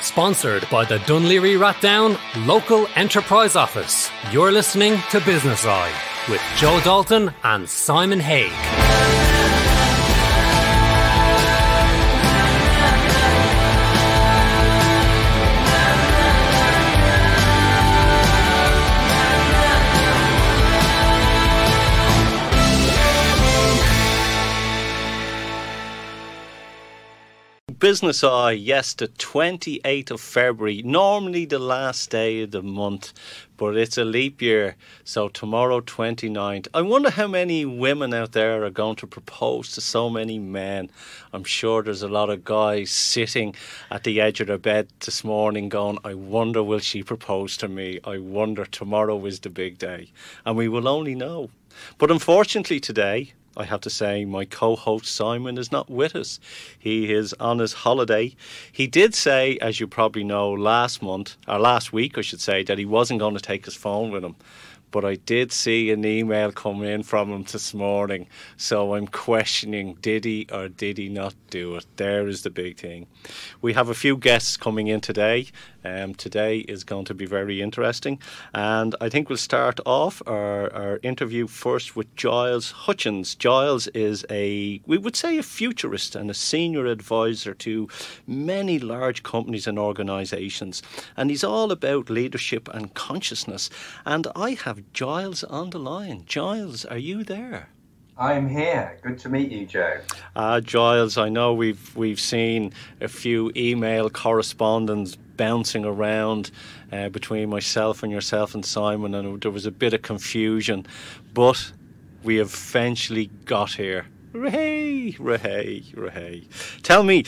Sponsored by the Dunleary Ratdown Local Enterprise Office. You're listening to Business Eye with Joe Dalton and Simon Haig. Business Eye, yes, the 28th of February, normally the last day of the month, but it's a leap year, so tomorrow 29th. I wonder how many women out there are going to propose to so many men. I'm sure there's a lot of guys sitting at the edge of their bed this morning going, I wonder will she propose to me? I wonder, tomorrow is the big day, and we will only know. But unfortunately today, I have to say, my co-host Simon is not with us. He is on his holiday. He did say, as you probably know, last week, I should say, that he wasn't going to take his phone with him. But I did see an email come in from him this morning. So I'm questioning, did he or did he not do it? There is the big thing. We have a few guests coming in today. Today is going to be very interesting. And I think we'll start off our interview first with Giles Hutchins. Giles is we would say a futurist and a senior advisor to many large companies and organisations. And he's all about leadership and consciousness. And I have Giles on the line. Giles, are you there? I'm here. Good to meet you, Joe. Giles, I know we've seen a few email correspondence bouncing around between myself and yourself and Simon, and there was a bit of confusion, but we eventually got here. Hooray, hooray, hooray. Tell me,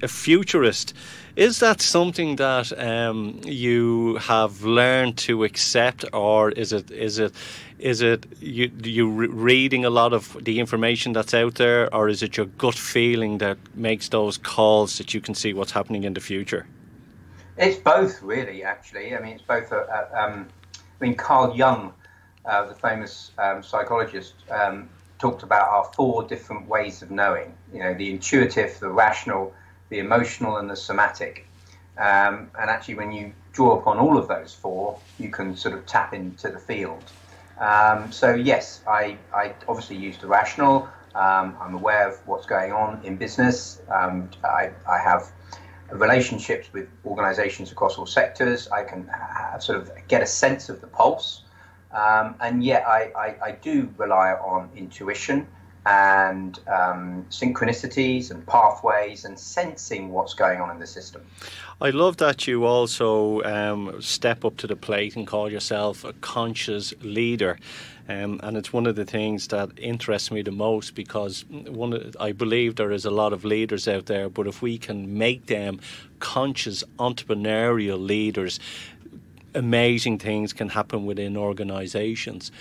a futurist, is that something that you have learned to accept, or is it you reading a lot of the information that's out there, or is it your gut feeling that makes those calls that you can see what's happening in the future? It's both, really, actually. I mean, it's both. Carl Jung, the famous psychologist, talked about our four different ways of knowing. You know, the intuitive, the rational, the emotional, and the somatic. And actually, when you draw upon all of those four, you can sort of tap into the field. So yes, I obviously use the rational. I'm aware of what's going on in business. I have relationships with organisations across all sectors. I can sort of get a sense of the pulse. And yet I do rely on intuition and synchronicities and pathways and sensing what's going on in the system. I love that you also step up to the plate and call yourself a conscious leader. And it's one of the things that interests me the most, because I believe there is a lot of leaders out there, but if we can make them conscious entrepreneurial leaders, amazing things can happen within organisations.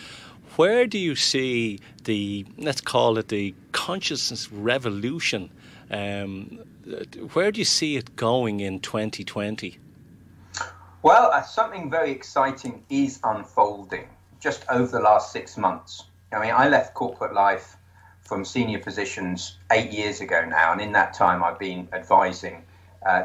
Where do you see let's call it the consciousness revolution? Where do you see it going in 2020? Well, something very exciting is unfolding just over the last 6 months. I mean, I left corporate life from senior positions 8 years ago now, and in that time I've been advising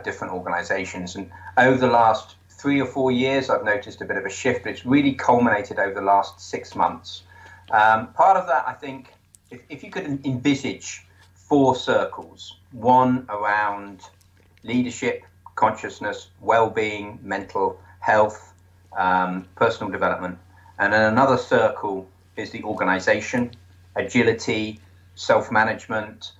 different organisations. And over the last 3 or 4 years, I've noticed a bit of a shift, but it's really culminated over the last 6 months. Part of that, I think, if you could envisage 4 circles, one around leadership, consciousness, well-being, mental health, personal development, and then another circle is the organisation, agility, self-management,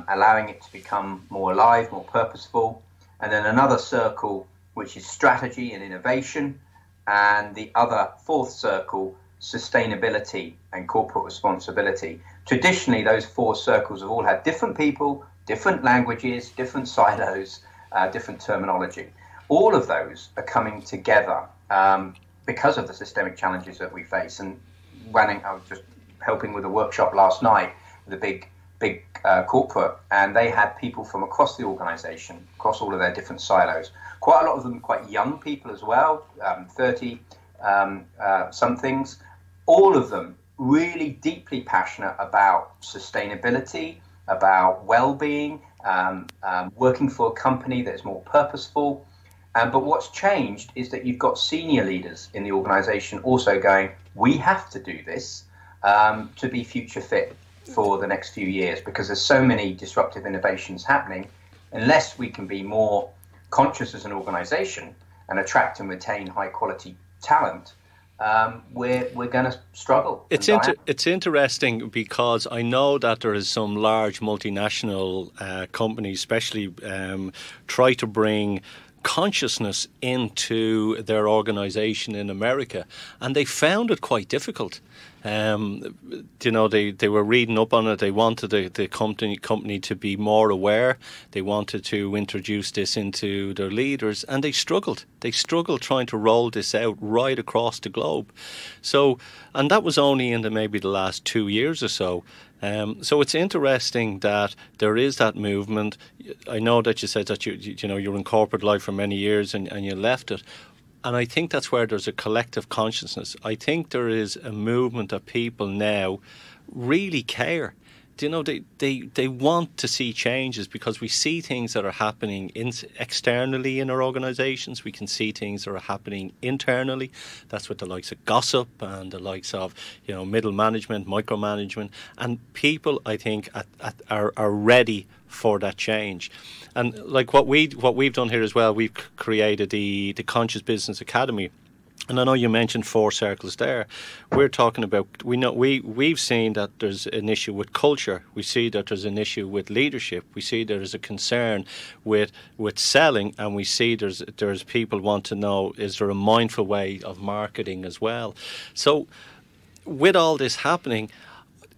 allowing it to become more alive, more purposeful, and then another circle which is strategy and innovation, and the other 4th circle, sustainability and corporate responsibility. Traditionally, those 4 circles have all had different people, different languages, different silos, different terminology. All of those are coming together because of the systemic challenges that we face. And I was just helping with a workshop last night with a big corporate, and they had people from across the organisation, across all of their different silos. Quite a lot of them quite young people as well, 30 somethings. All of them really deeply passionate about sustainability, about well-being, working for a company that's more purposeful, But what's changed is that you've got senior leaders in the organisation also going, we have to do this to be future fit for the next few years, because there's so many disruptive innovations happening. Unless we can be more conscious as an organisation and attract and retain high quality talent, we're going to struggle. It's interesting because I know that there is some large multinational companies, especially try to bring consciousness into their organisation in America, and they found it quite difficult. They were reading up on it. They wanted the company to be more aware. They wanted to introduce this into their leaders, and they struggled. They struggled trying to roll this out right across the globe. So, and that was only in maybe the last 2 years or so. So it's interesting that there is that movement. I know that you said that you were in corporate life for many years and you left it. And I think that's where there's a collective consciousness. I think there is a movement that people now really care. They want to see changes because we see things that are happening externally in our organisations. We can see things that are happening internally. That's with the likes of gossip and the likes of middle management, micromanagement, and people I think are ready for that change. And like what we've done here as well, we've created the Conscious Business Academy. And I know you mentioned 4 circles there. We're talking about, we've seen that there's an issue with culture. We see that there's an issue with leadership. We see there's a concern with selling, and we see there's people want to know, is there a mindful way of marketing as well? So with all this happening,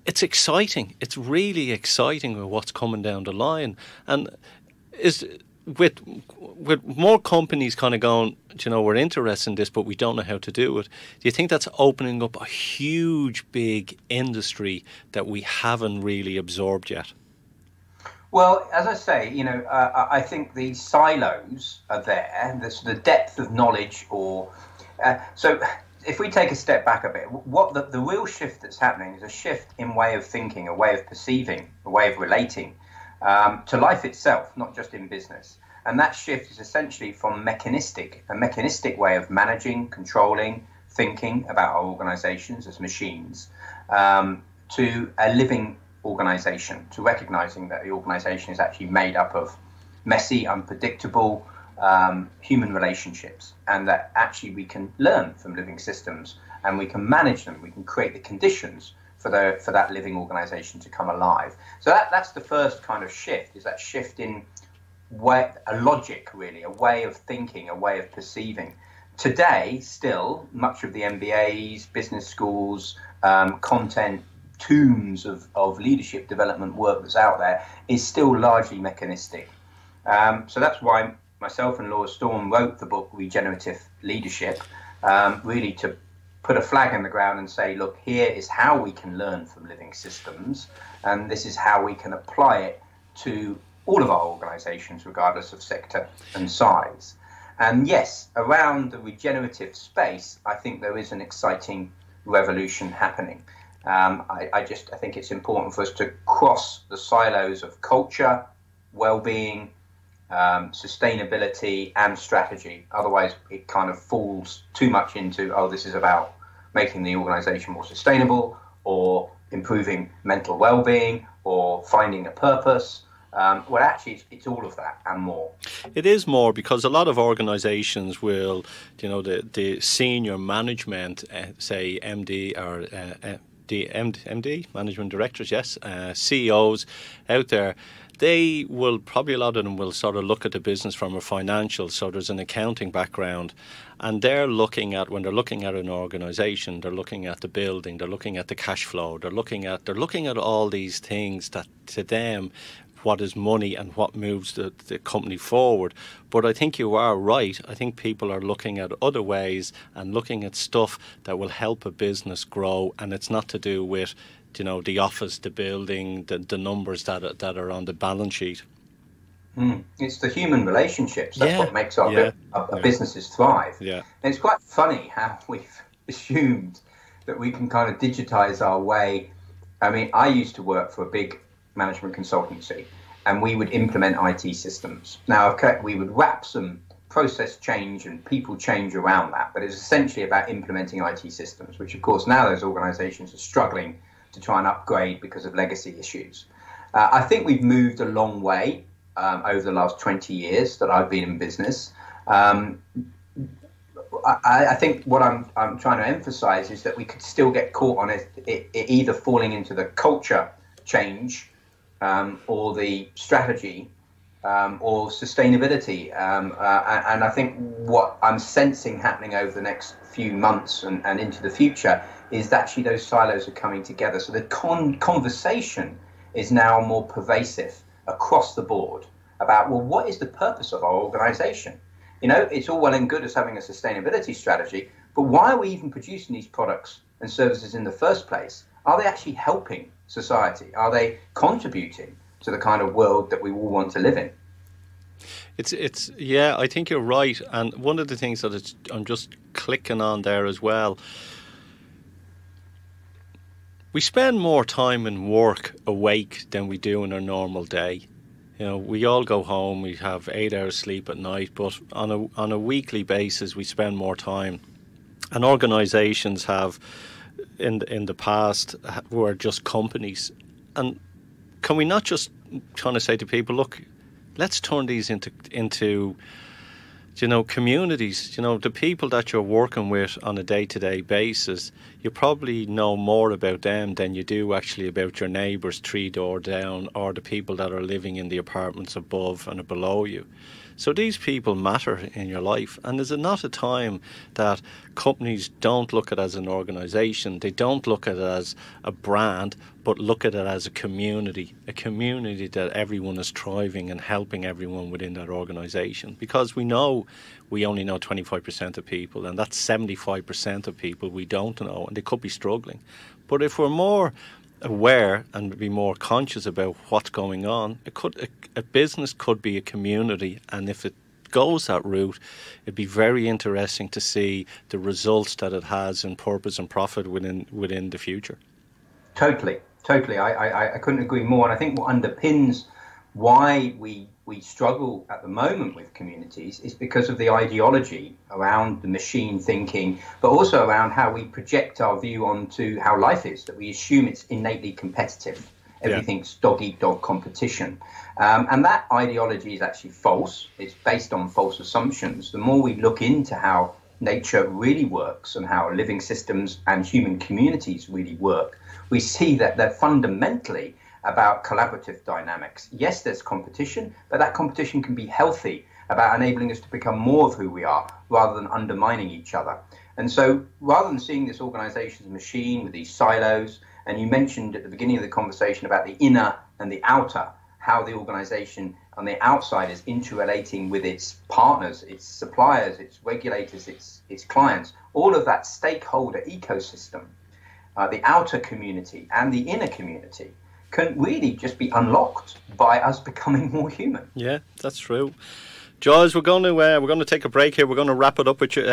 it's exciting. It's really exciting with what's coming down the line. And with more companies kind of going, we're interested in this, but we don't know how to do it. Do you think that's opening up a huge, big industry that we haven't really absorbed yet? Well, as I say, I think the silos are there. The depth of knowledge, so if we take a step back a bit, what the real shift that's happening is a shift in way of thinking, a way of perceiving, a way of relating to life itself, not just in business. And that shift is essentially from a mechanistic way of managing, controlling, thinking about our organizations as machines, to a living organization, to recognizing that the organization is actually made up of messy, unpredictable human relationships, and that actually we can learn from living systems and we can manage them, we can create the conditions for that living organization to come alive. So that's the first kind of shift, is that shift in a logic, really, a way of thinking, a way of perceiving. Today, still, much of the MBAs, business schools, content, tombs of leadership development work that's out there is still largely mechanistic. So that's why myself and Laura Storm wrote the book Regenerative Leadership, really to put a flag in the ground and say, look, here is how we can learn from living systems, and this is how we can apply it to all of our organizations, regardless of sector and size. And yes, around the regenerative space, I think there is an exciting revolution happening. I think it's important for us to cross the silos of culture, well-being, sustainability and strategy. Otherwise, it kind of falls too much into, this is about making the organization more sustainable, or improving mental well-being, or finding a purpose. Well, actually, it's all of that and more. It is more, because a lot of organisations will, the senior management, say MD or the MD, management directors, yes, CEOs out there, they will probably, a lot of them will sort of look at the business from a financial, so there's an accounting background, and they're looking at, when they're looking at an organisation, they're looking at the building, they're looking at the cash flow, they're looking at all these things that to them, what is money and what moves the company forward. But I think you are right. I think people are looking at other ways and looking at stuff that will help a business grow, and it's not to do with the office, the building, the numbers that are on the balance sheet. It's the human relationships. That's what makes our businesses thrive. Yeah. And it's quite funny how we've assumed that we can kind of digitize our way. I mean, I used to work for a big management consultancy, and we would implement IT systems. Now, we would wrap some process change and people change around that, but it's essentially about implementing IT systems, which of course now those organizations are struggling to try and upgrade because of legacy issues. I think we've moved a long way over the last 20 years that I've been in business. I think what I'm trying to emphasize is that we could still get caught on it either falling into the culture change or the strategy or sustainability. And I think what I'm sensing happening over the next few months and into the future is that actually those silos are coming together. So the conversation is now more pervasive across the board about, well, what is the purpose of our organization? You know, it's all well and good as having a sustainability strategy, but why are we even producing these products and services in the first place? Are they actually helping society? Are they contributing to the kind of world that we all want to live in? It's yeah, I think you're right. And one of the things that I'm just clicking on there as well, we spend more time in work awake than we do in our normal day. You know, we all go home, we have 8 hours sleep at night, but on a weekly basis we spend more time. And organisations have, in the past, were just companies. And can we not just kind of say to people, look, let's turn these into you know, communities. You know, the people that you're working with on a day-to-day basis, you probably know more about them than you do actually about your neighbours 3 doors down or the people that are living in the apartments above and below you. So these people matter in your life. And is it not a time that companies don't look at it as an organisation, they don't look at it as a brand, but look at it as a community that everyone is thriving and helping everyone within that organisation? Because we know we only know 25% of people, and that's 75% of people we don't know, and they could be struggling. But if we're more aware and be more conscious about what's going on, a business could be a community, and if it goes that route, it'd be very interesting to see the results that it has in purpose and profit within the future. Totally. I couldn't agree more. And I think what underpins why we struggle at the moment with communities is because of the ideology around the machine thinking, but also around how we project our view onto how life is, that we assume it's innately competitive. Everything's dog-eat-dog competition. And that ideology is actually false. It's based on false assumptions. The more we look into how nature really works and how living systems and human communities really work, we see that they're fundamentally about collaborative dynamics. Yes, there's competition, but that competition can be healthy, about enabling us to become more of who we are rather than undermining each other. And so rather than seeing this organization as a machine with these silos, and you mentioned at the beginning of the conversation about the inner and the outer, how the organization on the outside is interrelating with its partners, its suppliers, its regulators, its clients, all of that stakeholder ecosystem, the outer community and the inner community, can really just be unlocked by us becoming more human. Yeah, that's true. Giles, we're going to take a break here. We're going to wrap it up with you.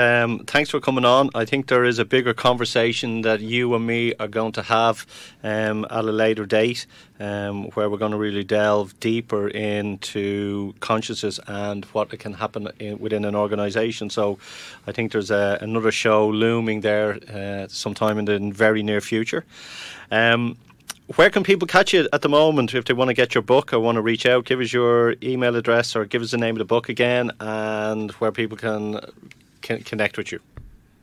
Thanks for coming on. I think there is a bigger conversation that you and me are going to have at a later date, where we're going to really delve deeper into consciousness and what can happen within an organisation. So I think there's another show looming there sometime in the very near future. Where can people catch you at the moment if they want to get your book or want to reach out? Give us your email address or give us the name of the book again, and where people can connect with you.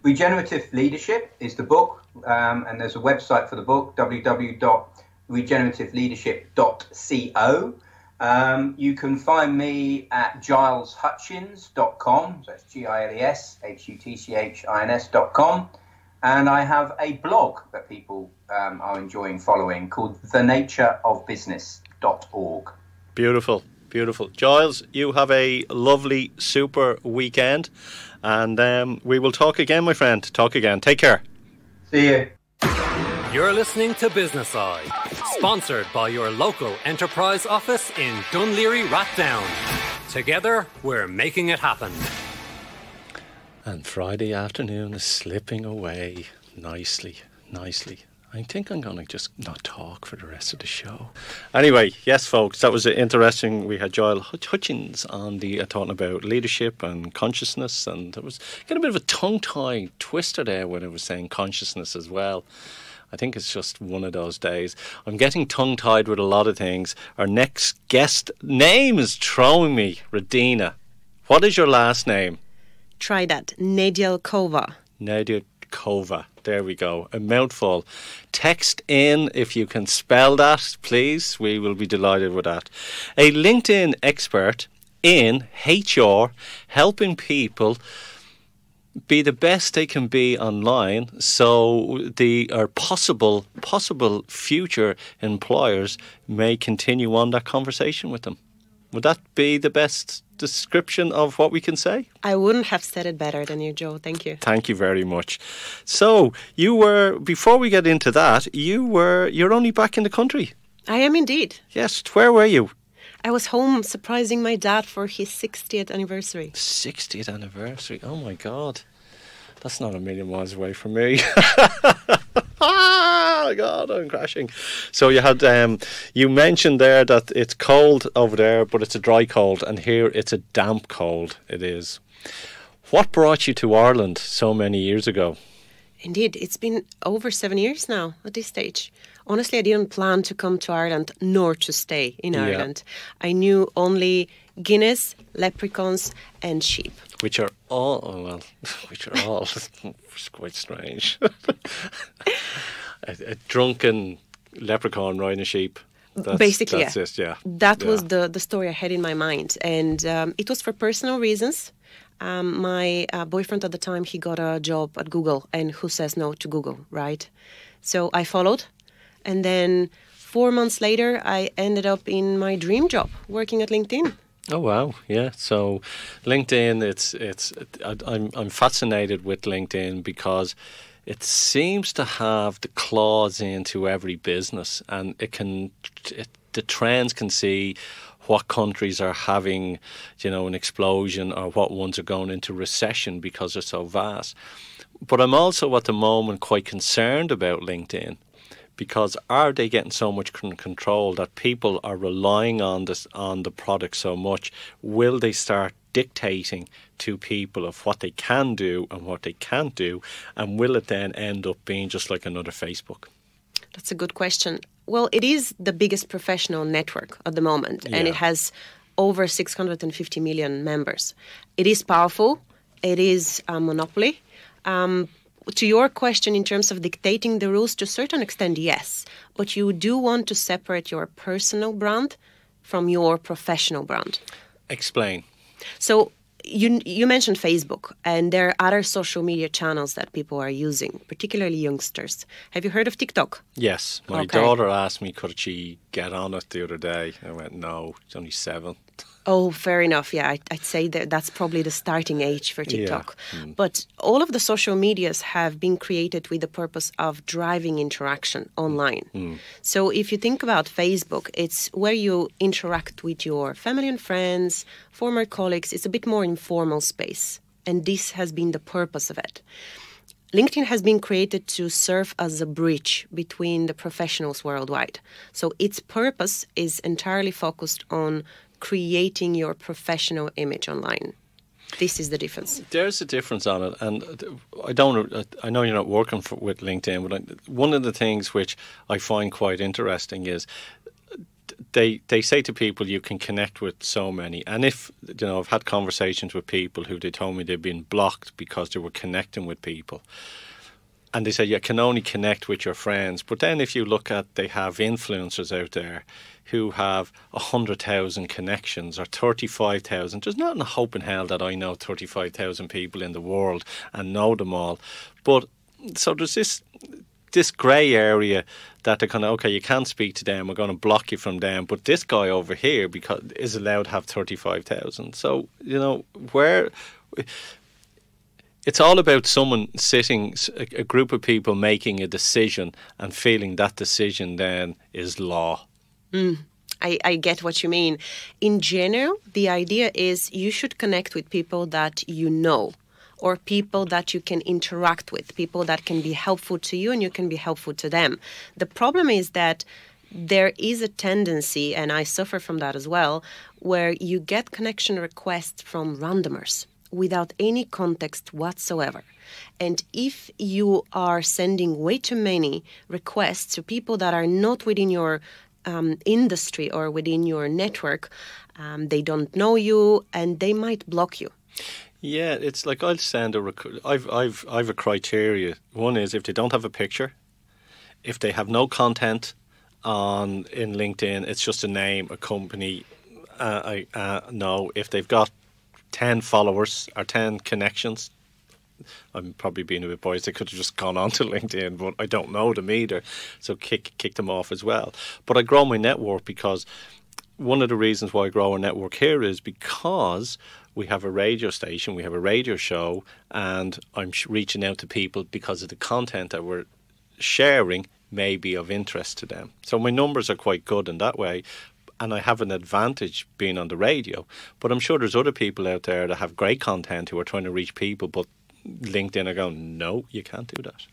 Regenerative Leadership is the book, and there's a website for the book, www.regenerativeleadership.co. You can find me at gileshutchins.com, so that's GILESHUTCHINS.com. And I have a blog that people are enjoying following called thenatureofbusiness.org. Beautiful, beautiful. Giles, you have a lovely, super weekend. And we will talk again, my friend. Talk again. Take care. See you. You're listening to Business Eye, sponsored by your local enterprise office in Dunleary Rathdown. Together, we're making it happen. And Friday afternoon is slipping away nicely. I think I'm going to just not talk for the rest of the show. Anyway, yes, folks, that was interesting. We had Giles Hutchins on talking about leadership and consciousness, and there was getting a bit of a tongue-tie twister there when I was saying consciousness as well. I think it's just one of those days. I'm getting tongue-tied with a lot of things. Our next guest name is throwing me, Radina. What is your last name? Try that. Nedyalkova. Nedyalkova. There we go. A mouthful. Text in if you can spell that, please. We will be delighted with that. A LinkedIn expert in HR, helping people be the best they can be online, so the possible future employers may continue on that conversation with them. Would that be the best description of what we can say? I wouldn't have said it better than you, Joe. Thank you. Thank you very much. So you were, before we get into that, you're only back in the country. I am indeed. Yes. Where were you? I was home surprising my dad for his 60th anniversary. 60th anniversary? Oh my God. That's not a million miles away from me. Oh God, I'm crashing. So you had, you mentioned there that it's cold over there, but it's a dry cold, and here it's a damp cold. It is. What brought you to Ireland so many years ago? Indeed, it's been over 7 years now at this stage. Honestly, I didn't plan to come to Ireland nor to stay in Ireland. I knew only Guinness, leprechauns and sheep. Which are all it's quite strange. a drunken leprechaun riding a sheep. Basically, that's it, yeah. That was the story I had in my mind. And it was for personal reasons. My boyfriend at the time, he got a job at Google. And who says no to Google, right? So I followed. And then 4 months later, I ended up in my dream job, working at LinkedIn. Oh wow, yeah. So LinkedIn, I'm fascinated with LinkedIn because it seems to have the claws into every business, and the trends can see what countries are having, an explosion, or what ones are going into recession because they're so vast. But I'm also at the moment quite concerned about LinkedIn. Because are they getting so much control that people are relying on the product so much? Will they start dictating to people of what they can do and what they can't do? And will it then end up being just like another Facebook? That's a good question. Well, it is the biggest professional network at the moment, and it has over 650 million members. It is powerful. It is a monopoly. To your question, in terms of dictating the rules, to a certain extent, yes. But you do want to separate your personal brand from your professional brand. Explain. So you mentioned Facebook, and there are other social media channels that people are using, particularly youngsters. Have you heard of TikTok? Yes. My daughter asked me, could she get on it the other day? I went, no, she's only 7. Oh, fair enough. Yeah, I'd say that's probably the starting age for TikTok. Yeah. But all of the social medias have been created with the purpose of driving interaction online. So if you think about Facebook, it's where you interact with your family and friends, former colleagues. It's a bit more informal space. And this has been the purpose of it. LinkedIn has been created to serve as a bridge between the professionals worldwide. So its purpose is entirely focused on creating your professional image online. This is the difference. There's a difference on it, and I know you're not working with LinkedIn, but one of the things which I find quite interesting is they say to people you can connect with so many, and if I've had conversations with people who they told me they've been blocked because they were connecting with people. And they say you can only connect with your friends. But then if you look at, they have influencers out there who have 100,000 connections or 35,000. There's not a hope in hell that I know 35,000 people in the world and know them all. But so there's this grey area that they're kind of, okay, you can't speak to them, we're going to block you from them. But this guy over here is allowed to have 35,000. So, where... It's all about someone sitting, a group of people making a decision and feeling that decision then is law. I get what you mean. In general, the idea is you should connect with people that you know or people that you can interact with, people that can be helpful to you and you can be helpful to them. The problem is that there is a tendency, and I suffer from that as well, where you get connection requests from randomers without any context whatsoever. And if you are sending way too many requests to people that are not within your industry or within your network, they don't know you and they might block you. Yeah, it's like I'll send I've a criteria. One is if they don't have a picture, if they have no content in LinkedIn, it's just a name, a company. No, if they've got 10 followers or 10 connections, I'm probably being a bit biased. They could have just gone on to LinkedIn, but I don't know them either, so kick them off as well. But I grow my network because one of the reasons why I grow our network here is because we have a radio station, we have a radio show, and I'm reaching out to people because of the content that we're sharing may be of interest to them. So my numbers are quite good in that way, and I have an advantage being on the radio. But I'm sure there's other people out there that have great content who are trying to reach people, but LinkedIn are going, no, you can't do that.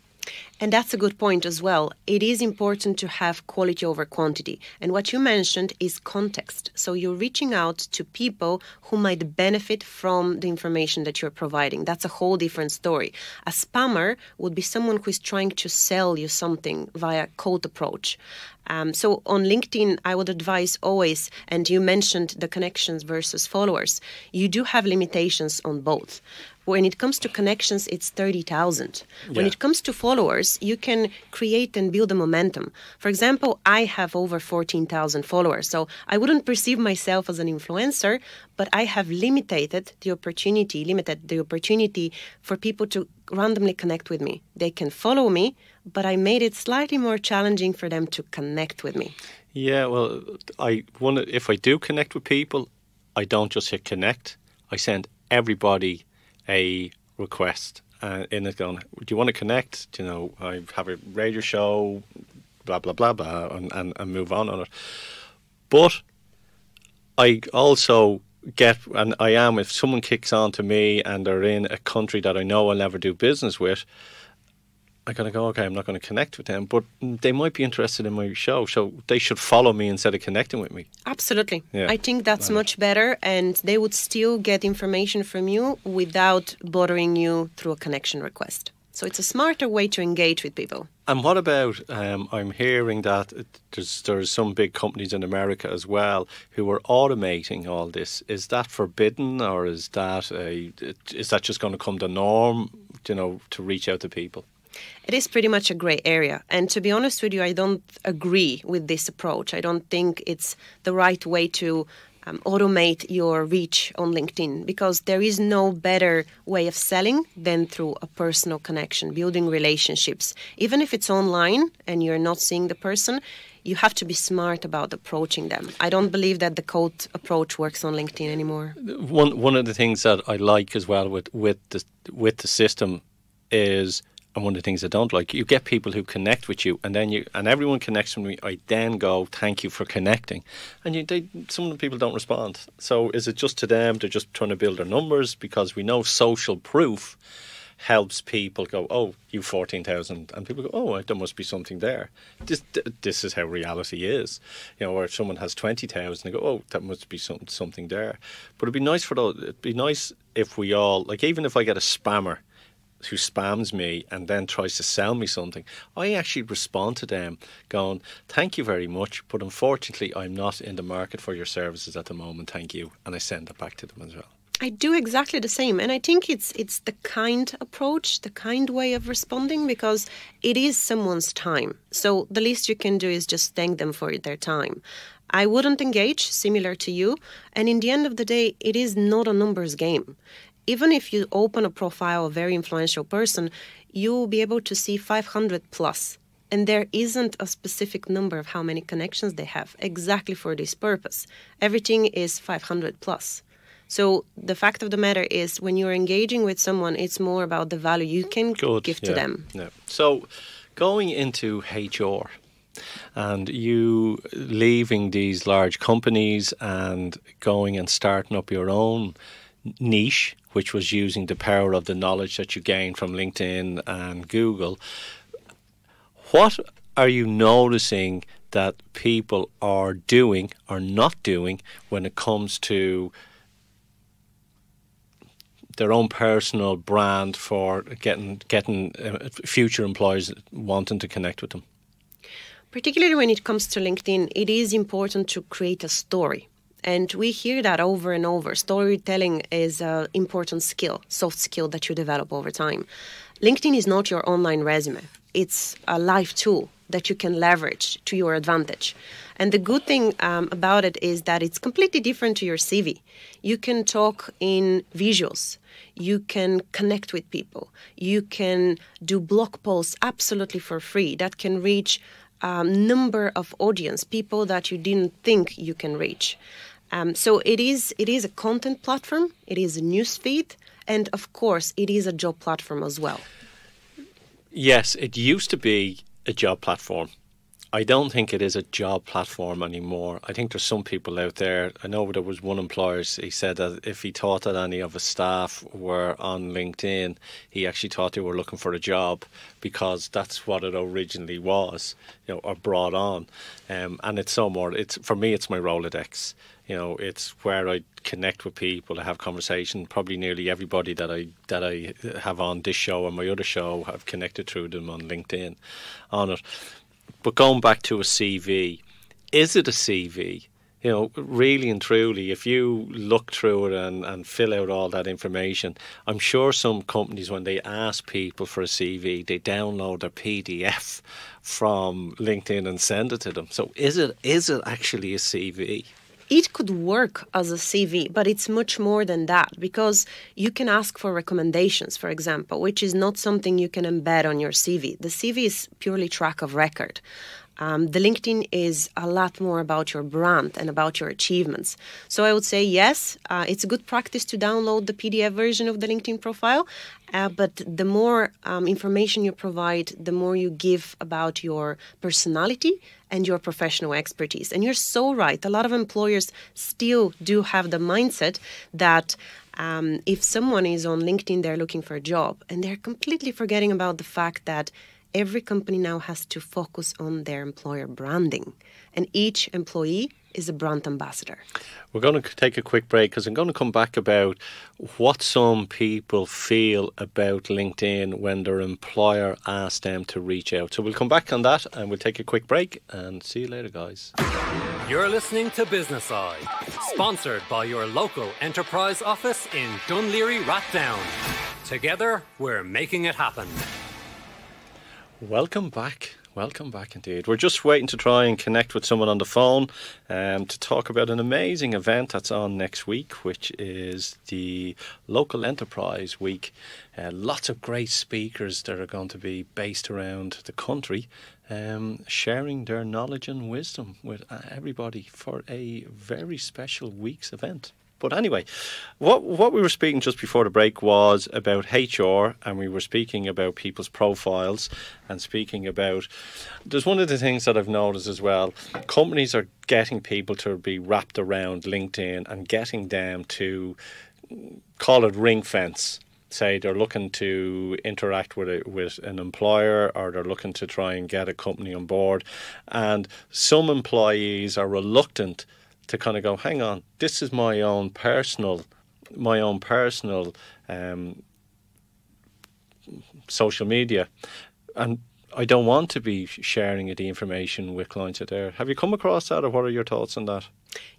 And that's a good point as well. It is important to have quality over quantity. And what you mentioned is context. So you're reaching out to people who might benefit from the information that you're providing. That's a whole different story. A spammer would be someone who is trying to sell you something via cold approach. So on LinkedIn, I would advise always, and you mentioned the connections versus followers, you do have limitations on both. When it comes to connections, it's 30,000. Yeah. When it comes to followers, you can create and build a momentum. For example, I have over 14,000 followers, so I wouldn't perceive myself as an influencer, but I have limited the opportunity for people to randomly connect with me. They can follow me, but I made it slightly more challenging for them to connect with me. Yeah, well, if I do connect with people, I don't just hit connect. I send everybody a request in it going, do you want to connect? You know, I have a radio show, blah, blah, blah, blah, and move on it. But I also get, and I am, if someone kicks on to me and they're in a country that I know I'll never do business with, I gotta go, okay, I'm not going to connect with them, but they might be interested in my show, so they should follow me instead of connecting with me. Absolutely. Yeah. I think that's much better, and they would still get information from you without bothering you through a connection request. So it's a smarter way to engage with people. And what about, I'm hearing that there's some big companies in America as well who are automating all this. Is that forbidden, or is that just going to come the norm, to reach out to people? It is pretty much a grey area. And to be honest with you, I don't agree with this approach. I don't think it's the right way to automate your reach on LinkedIn, because there is no better way of selling than through a personal connection, building relationships. Even if it's online and you're not seeing the person, you have to be smart about approaching them. I don't believe that the cold approach works on LinkedIn anymore. One of the things that I like as well with the system is, and one of the things I don't like, you get people who connect with you, and then everyone connects with me. I then go, thank you for connecting, and some of the people don't respond. So is it just to them? They're just trying to build their numbers, because we know social proof helps people go, oh, you 14,000, and people go, oh, there must be something there. This is how reality is, or if someone has 20,000, they go, oh, that must be something there. But it'd be nice if we all, like, even if I get a spammer who spams me and then tries to sell me something, I actually respond to them going, thank you very much, but unfortunately I'm not in the market for your services at the moment, thank you, and I send it back to them as well. I do exactly the same, and I think it's the kind approach, the kind way of responding, because it is someone's time. So the least you can do is just thank them for their time. I wouldn't engage, similar to you, and in the end of the day, it is not a numbers game. Even if you open a profile of a very influential person, you will be able to see 500 plus. And there isn't a specific number of how many connections they have exactly for this purpose. Everything is 500 plus. So the fact of the matter is, when you're engaging with someone, it's more about the value you can give to them. Yeah. So going into HR and you leaving these large companies and going and starting up your own niche, which was using the power of the knowledge that you gain from LinkedIn and Google. What are you noticing that people are doing or not doing when it comes to their own personal brand for getting future employers wanting to connect with them? Particularly when it comes to LinkedIn, it is important to create a story. And we hear that over and over. Storytelling is an important skill, soft skill that you develop over time. LinkedIn is not your online resume. It's a live tool that you can leverage to your advantage. And the good thing about it is that it's completely different to your CV. You can talk in visuals. You can connect with people. You can do blog posts absolutely for free that can reach a number of audience, people that you didn't think you can reach. So it is a content platform, it is a news feed, and of course it is a job platform as well. Yes, it used to be a job platform. I don't think it is a job platform anymore. I think there's some people out there. I know there was one employer, he said that if he thought that any of his staff were on LinkedIn, he actually thought they were looking for a job, because that's what it originally was, or brought on. And it's so more, for me, it's my Rolodex. It's where I connect with people, I have conversation. Probably nearly everybody that I have on this show and my other show, I've connected through them on LinkedIn on it. But going back to a CV, is it a CV? Really and truly, if you look through it and fill out all that information, I'm sure some companies, when they ask people for a CV, they download their PDF from LinkedIn and send it to them. So is it actually a CV? It could work as a CV, but it's much more than that, because you can ask for recommendations, for example, which is not something you can embed on your CV. The CV is purely track of record. The LinkedIn is a lot more about your brand and about your achievements. So I would say, yes, it's a good practice to download the PDF version of the LinkedIn profile, but the more information you provide, the more you give about your personality and your professional expertise. And you're so right. A lot of employers still do have the mindset that if someone is on LinkedIn, they're looking for a job, and they're completely forgetting about the fact that every company now has to focus on their employer branding, and each employee is a brand ambassador. We're going to take a quick break, because I'm going to come back about what some people feel about LinkedIn when their employer asks them to reach out. So we'll come back on that, and we'll take a quick break, and see you later, guys. You're listening to Business Eye, sponsored by your local enterprise office in Dunleary Rathdown. Together, we're making it happen. Welcome back indeed. We're just waiting to try and connect with someone on the phone to talk about an amazing event that's on next week, which is the Local Enterprise Week. Lots of great speakers that are going to be based around the country, sharing their knowledge and wisdom with everybody for a very special week's event. But anyway, what we were speaking just before the break was about HR, and we were speaking about people's profiles, and speaking about, there's one of the things that I've noticed as well, companies are getting people to be wrapped around LinkedIn and getting them to call it ring fence. Say they're looking to interact with an employer, or they're looking to try and get a company on board, and some employees are reluctant to kind of go, hang on, this is my own personal social media, and I don't want to be sharing the information with clients out there. Have you come across that, or what are your thoughts on that?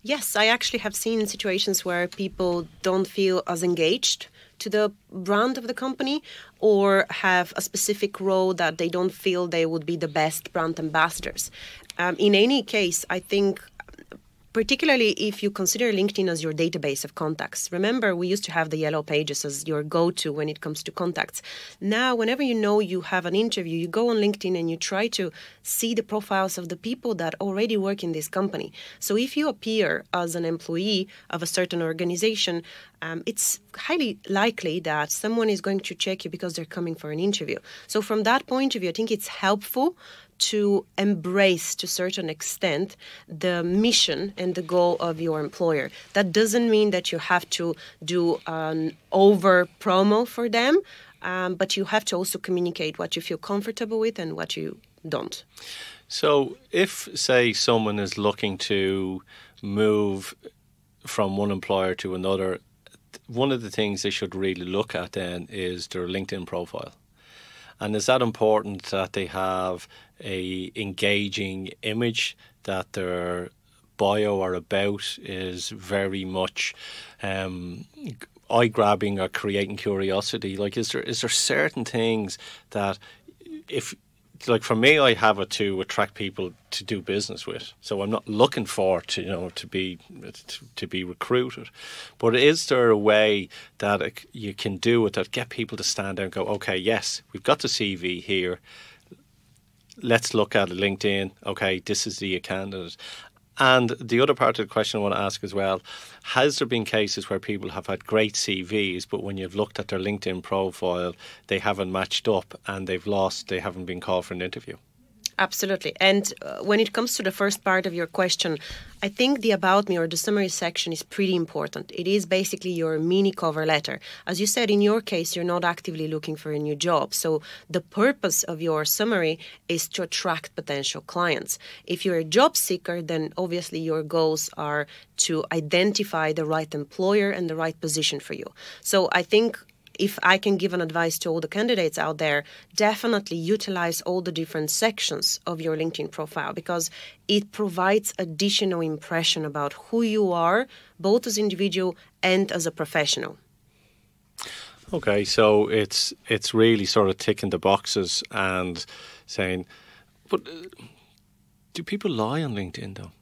Yes, I actually have seen situations where people don't feel as engaged to the brand of the company, or have a specific role that they don't feel they would be the best brand ambassadors. In any case, I think, particularly if you consider LinkedIn as your database of contacts. Remember, we used to have the yellow pages as your go-to when it comes to contacts. Now, whenever you know you have an interview, you go on LinkedIn and you try to see the profiles of the people that already work in this company. So if you appear as an employee of a certain organization, it's highly likely that someone is going to check you because they're coming for an interview. So from that point of view, I think it's helpful to embrace, to a certain extent, the mission and the goal of your employer. That doesn't mean that you have to do an over promo for them, but you have to also communicate what you feel comfortable with and what you don't. So if, say, someone is looking to move from one employer to another, one of the things they should really look at then is their LinkedIn profile. And is that important that they have a engaging image, that their bio or about is very much eye-grabbing or creating curiosity? Like, is there certain things that if... Like for me, I have it to attract people to do business with. So I'm not looking for to be recruited. But is there a way that you can do it that get people to stand out and go, okay, yes, we've got the CV here. Let's look at LinkedIn. Okay, this is the candidate. And the other part of the question I want to ask as well, has there been cases where people have had great CVs, but when you've looked at their LinkedIn profile, they haven't matched up and they haven't been called for an interview? Absolutely. And when it comes to the first part of your question, I think the About Me or the summary section is pretty important. It is basically your mini cover letter. As you said, in your case, you're not actively looking for a new job. So the purpose of your summary is to attract potential clients. If you're a job seeker, then obviously your goals are to identify the right employer and the right position for you. So I think if I can give an advice to all the candidates out there, definitely utilize all the different sections of your LinkedIn profile, because it provides additional impression about who you are, both as an individual and as a professional. Okay, so it's really sort of ticking the boxes and saying, but do people lie on LinkedIn though?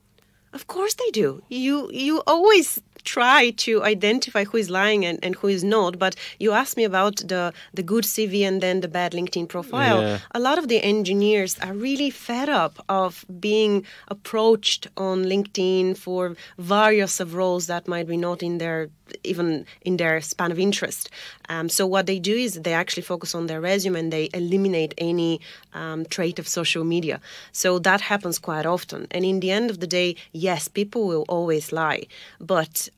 Of course they do. You always try to identify who is lying and who is not, but you asked me about the good CV and then the bad LinkedIn profile. Yeah. A lot of the engineers are really fed up of being approached on LinkedIn for various of roles that might be not even in their span of interest. So what they do is they actually focus on their resume and they eliminate any trait of social media. So that happens quite often. And in the end of the day, yes, people will always lie. But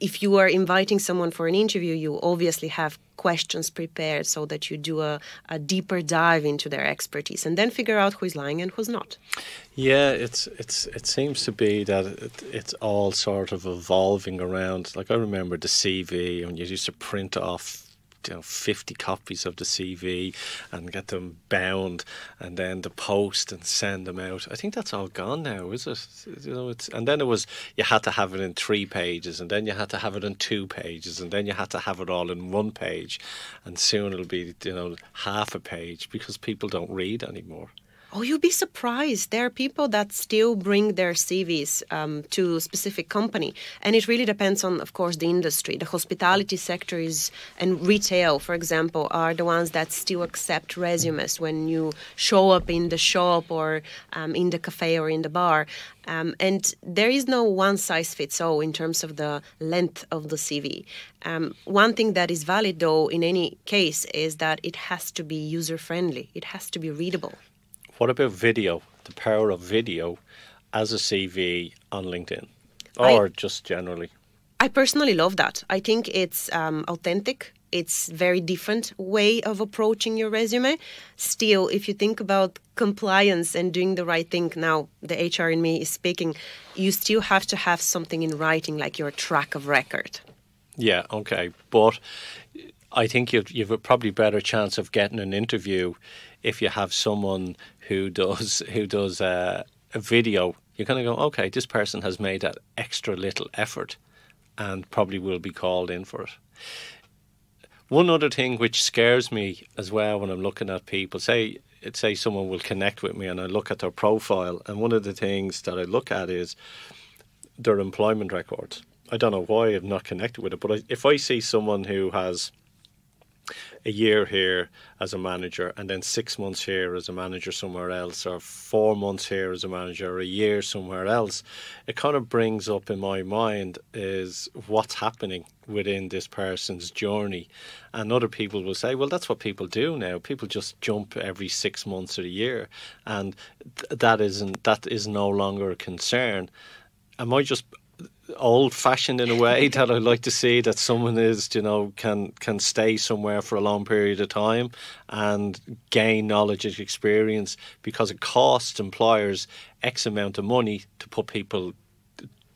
if you are inviting someone for an interview, you obviously have questions prepared so that you do a deeper dive into their expertise and then figure out who's lying and who's not. Yeah, it seems to be that it's all sort of evolving around. Like I remember the CV, and you used to print off 50 copies of the CV and get them bound and then the post and send them out. I think that's all gone now, is it? And then it was, you had to have it in 3 pages, and then you had to have it in 2 pages, and then you had to have it all in 1 page, and soon it'll be half a page, because people don't read anymore. Oh, you'll be surprised. There are people that still bring their CVs to a specific company. And it really depends on, of course, the industry. The hospitality sector and retail, for example, are the ones that still accept resumes when you show up in the shop or in the cafe or in the bar. And there is no one-size-fits-all in terms of the length of the CV. One thing that is valid, though, in any case, is that it has to be user-friendly. It has to be readable. What about video, the power of video as a CV on LinkedIn, or just generally? I personally love that. I think it's authentic. It's a very different way of approaching your resume. Still, if you think about compliance and doing the right thing, now the HR in me is speaking, you still have to have something in writing, like your track of record. Yeah, okay. But I think you've a probably better chance of getting an interview if you have someone who does a video. You're going to go, okay, this person has made that extra little effort and probably will be called in for it. One other thing which scares me as well when I'm looking at people, say someone will connect with me and I look at their profile, and one of the things that I look at is their employment records. I don't know why I'm not connected with it, but if I see someone who has a year here as a manager and then 6 months here as a manager somewhere else, or 4 months here as a manager, or a year somewhere else, it kind of brings up in my mind is what's happening within this person's journey. And other people will say, well, that's what people do now. People just jump every 6 months or a year, and that is no longer a concern. Am I just old-fashioned in a way that I like to see that someone is, you know, can stay somewhere for a long period of time and gain knowledge and experience because it costs employers X amount of money to put people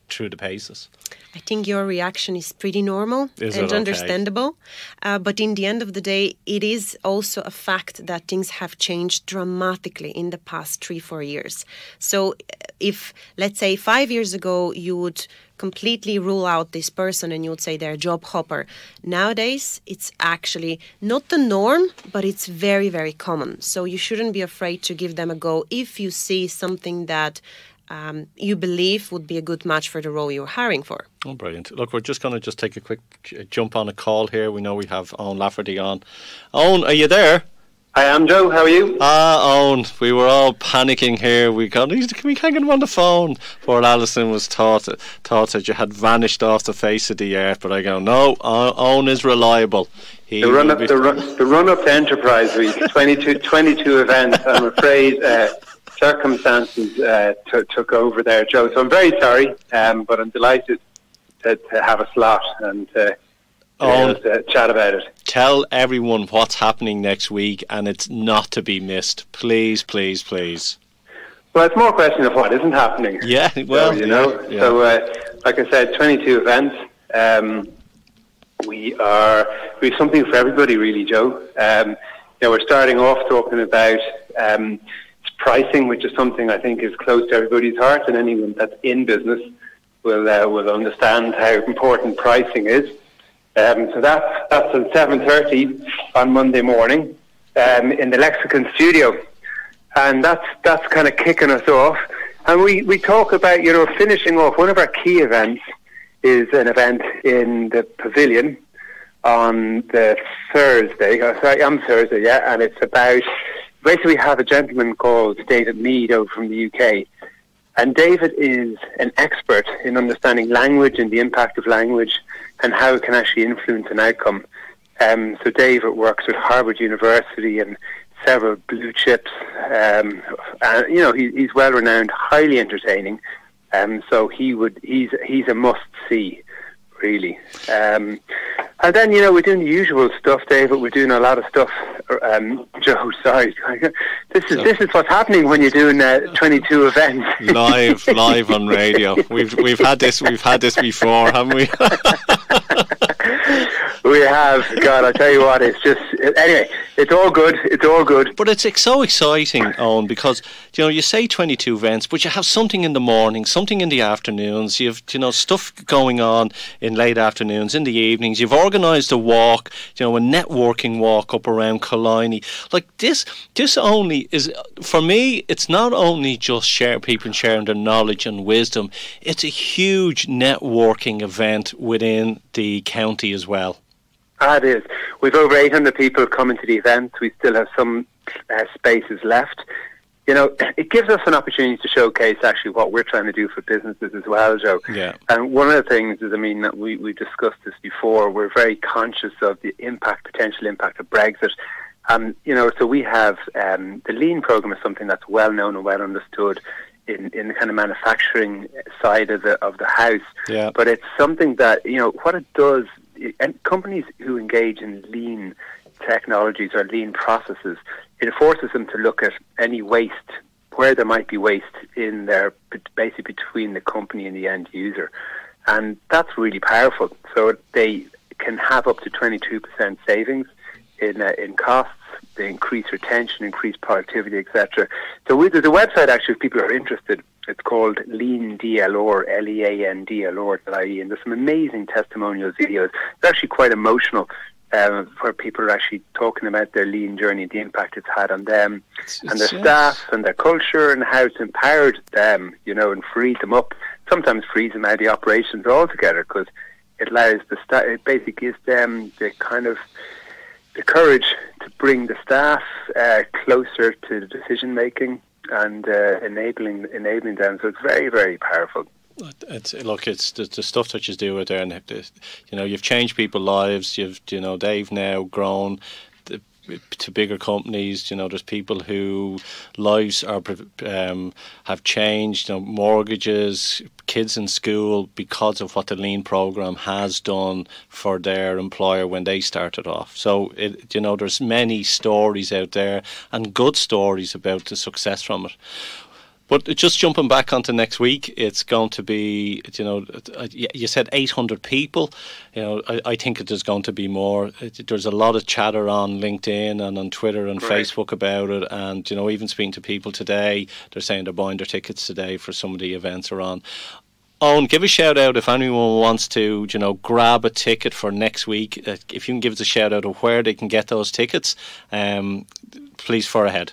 through the paces? I think your reaction is pretty normal and understandable. But in the end of the day, it is also a fact that things have changed dramatically in the past 3-4 years. So if, let's say, 5 years ago, you would completely rule out this person and you would say they're a job hopper. Nowadays, it's actually not the norm, but it's very, very common. So you shouldn't be afraid to give them a go if you see something that you believe would be a good match for the role you're hiring for. Oh, brilliant. Look, we're just going to take a quick jump on a call here. We know we have Owen Lafferty on. Owen, are you there? I am, Joe. How are you? Owen, we were all panicking here. We can't get him on the phone. Poor Alison was thought that you had vanished off the face of the earth. But I go, no, Owen is reliable. The run up to Enterprise Week, 22 events. I'm afraid circumstances took over there, Joe. So I'm very sorry, but I'm delighted to have a slot and chat about it. Tell everyone what's happening next week, and it's not to be missed. Please, please, please. Well, it's more a question of what isn't happening. Yeah, well, you know. Yeah. So, like I said, 22 events. We have something for everybody, really, Joe. We're starting off talking about pricing, which is something I think is close to everybody's heart, and anyone that's in business will understand how important pricing is. So that's at 7:30 on Monday morning in the Lexicon studio, and that's kind of kicking us off. And we talk about, finishing off. One of our key events is an event in the Pavilion on the Thursday. Thursday, yeah, and it's about. Basically, we have a gentleman called David Mead over from the UK. And David is an expert in understanding language and the impact of language and how it can actually influence an outcome. So David works with Harvard University and several blue chips. He's well-renowned, highly entertaining. So he's a must-see, really. And then, we're doing the usual stuff, David. We're doing a lot of stuff. Joe, sorry. This is what's happening when you're doing 22 events. live on radio. We've had this before, haven't we? We have. God, I tell you what, anyway, it's all good. It's all good. But it's so exciting, Owen, because you say 22 events, but you have something in the morning, something in the afternoons. You have stuff going on in late afternoons, in the evenings. You've organised a walk, a networking walk up around Killiney. Like this only is, for me, it's not only just people sharing their knowledge and wisdom. It's a huge networking event within the county as well. It is. We've over 800 people coming to the event. We still have some spaces left. It gives us an opportunity to showcase actually what we're trying to do for businesses as well, Joe. Yeah. And one of the things is, we discussed this before, we're very conscious of the potential impact of Brexit. So we have the Lean program is something that's well known and well understood in the kind of manufacturing side of the house. Yeah. But it's something that, what it does, and companies who engage in lean technologies or lean processes, it forces them to look at any waste, where there might be waste in there, basically between the company and the end user. And that's really powerful. So they can have up to 22% savings in costs. They increase retention, increase productivity, etc. So there's a website, actually, if people are interested. It's called LeanDLR, LeanDLR.ie, and there's some amazing testimonials, videos. It's actually quite emotional, where people are actually talking about their lean journey, the impact it's had on them and their staff and their culture, and how it's empowered them, and freed them up. Sometimes frees them out of the operations altogether, because it allows it basically gives them the kind of the courage to bring the staff closer to the decision making and enabling them. So it's very, very powerful. It's the stuff that you do out there, and you've changed people's lives. They've now grown to bigger companies. There's people who lives are have changed. Mortgages, kids in school, because of what the Lean program has done for their employer when they started off. So there's many stories out there and good stories about the success from it. But just jumping back onto next week, it's going to be, you said 800 people. I think there's going to be more. There's a lot of chatter on LinkedIn and on Twitter and Facebook about it. And, even speaking to people today, they're saying they're buying their tickets today for some of the events are on. Owen, give a shout out if anyone wants to, grab a ticket for next week. If you can give us a shout out of where they can get those tickets, please fire ahead.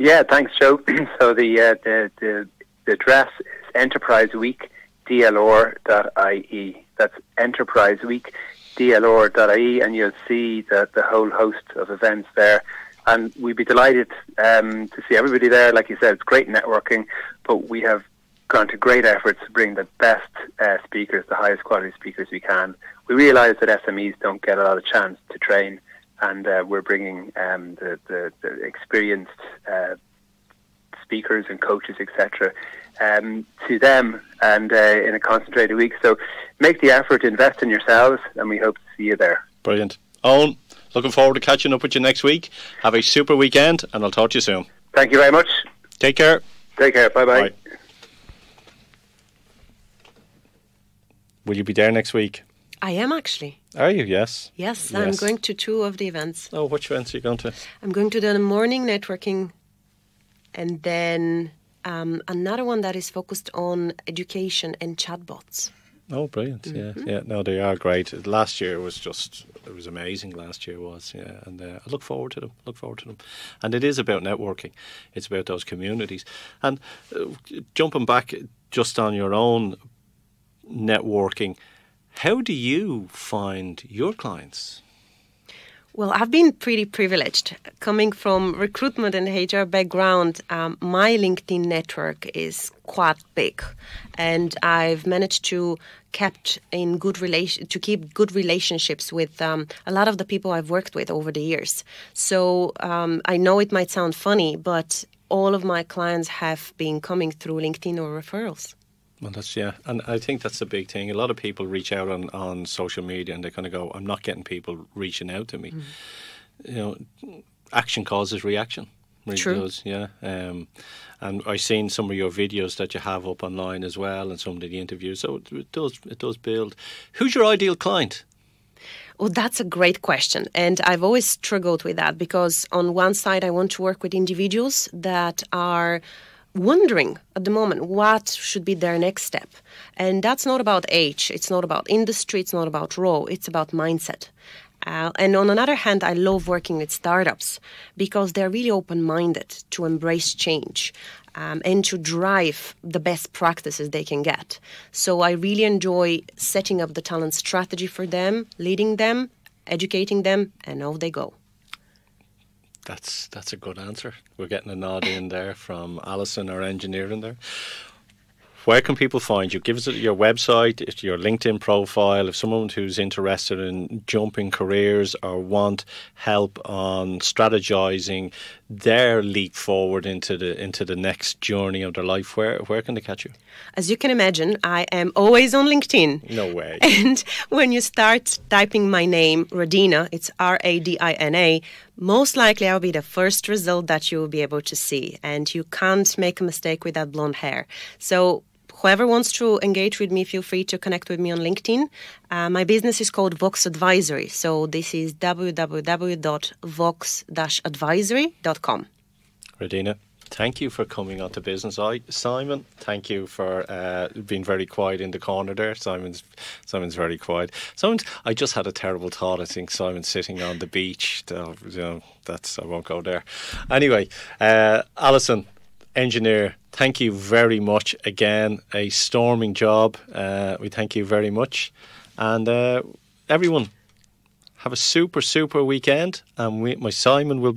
Yeah, thanks, Joe. So the address is enterpriseweekdlr.ie. That's enterpriseweekdlr.ie, and you'll see the whole host of events there. And we'd be delighted to see everybody there. Like you said, it's great networking, but we have gone to great efforts to bring the best speakers, the highest quality speakers we can. We realise that SMEs don't get a lot of chance to train, and we're bringing the experienced speakers and coaches, etc., to them, and in a concentrated week. So make the effort, invest in yourselves, and we hope to see you there. Brilliant. Owen, looking forward to catching up with you next week. Have a super weekend, and I'll talk to you soon. Thank you very much. Take care. Take care. Bye-bye. Bye. Will you be there next week? I am actually. Are you? Yes. Yes, I'm going to 2 of the events. Oh, which events are you going to? I'm going to the morning networking, and then another one that is focused on education and chatbots. Oh, brilliant. Mm-hmm. Yeah. No, they are great. Last year was it was amazing. Last year was, yeah. And I look forward to them. And it is about networking. It's about those communities. And jumping back just on your own networking, how do you find your clients? Well, I've been pretty privileged. Coming from recruitment and HR background, my LinkedIn network is quite big, and I've managed to keep good relationships with a lot of the people I've worked with over the years. So I know it might sound funny, but all of my clients have been coming through LinkedIn or referrals. Well, and I think that's the big thing. A lot of people reach out on social media and they kind of go, I'm not getting people reaching out to me. Mm-hmm. Action causes reaction. Really True. Does, yeah. And I've seen some of your videos that you have up online as well, and some of the interviews. So it does build. Who's your ideal client? Oh, that's a great question. And I've always struggled with that, because on one side, I want to work with individuals that are wondering at the moment what should be their next step. And that's not about age, it's not about industry, it's not about role, it's about mindset. And on another hand, I love working with startups because they're really open-minded to embrace change and to drive the best practices they can get. So I really enjoy setting up the talent strategy for them, leading them, educating them, and off they go. That's a good answer. We're getting a nod in there from Alison, our engineer in there. Where can people find you? Give us your website, your LinkedIn profile. If someone who's interested in jumping careers or want help on strategizing their leap forward into the next journey of their life, where can they catch you? As you can imagine, I am always on LinkedIn. No way. And when you start typing my name, Radina, it's Radina, most likely I'll be the first result that you will be able to see. And you can't make a mistake with that blonde hair. So whoever wants to engage with me, feel free to connect with me on LinkedIn. My business is called Vox Advisory. So this is www.vox-advisory.com. Radina, thank you for coming on to Business Eye. Simon, thank you for being very quiet in the corner there. Simon's very quiet. I just had a terrible thought. I think Simon's sitting on the beach. I won't go there. Anyway, Alison, engineer, thank you very much again. A storming job. We thank you very much. And everyone, Have a super, super weekend. And my Simon will be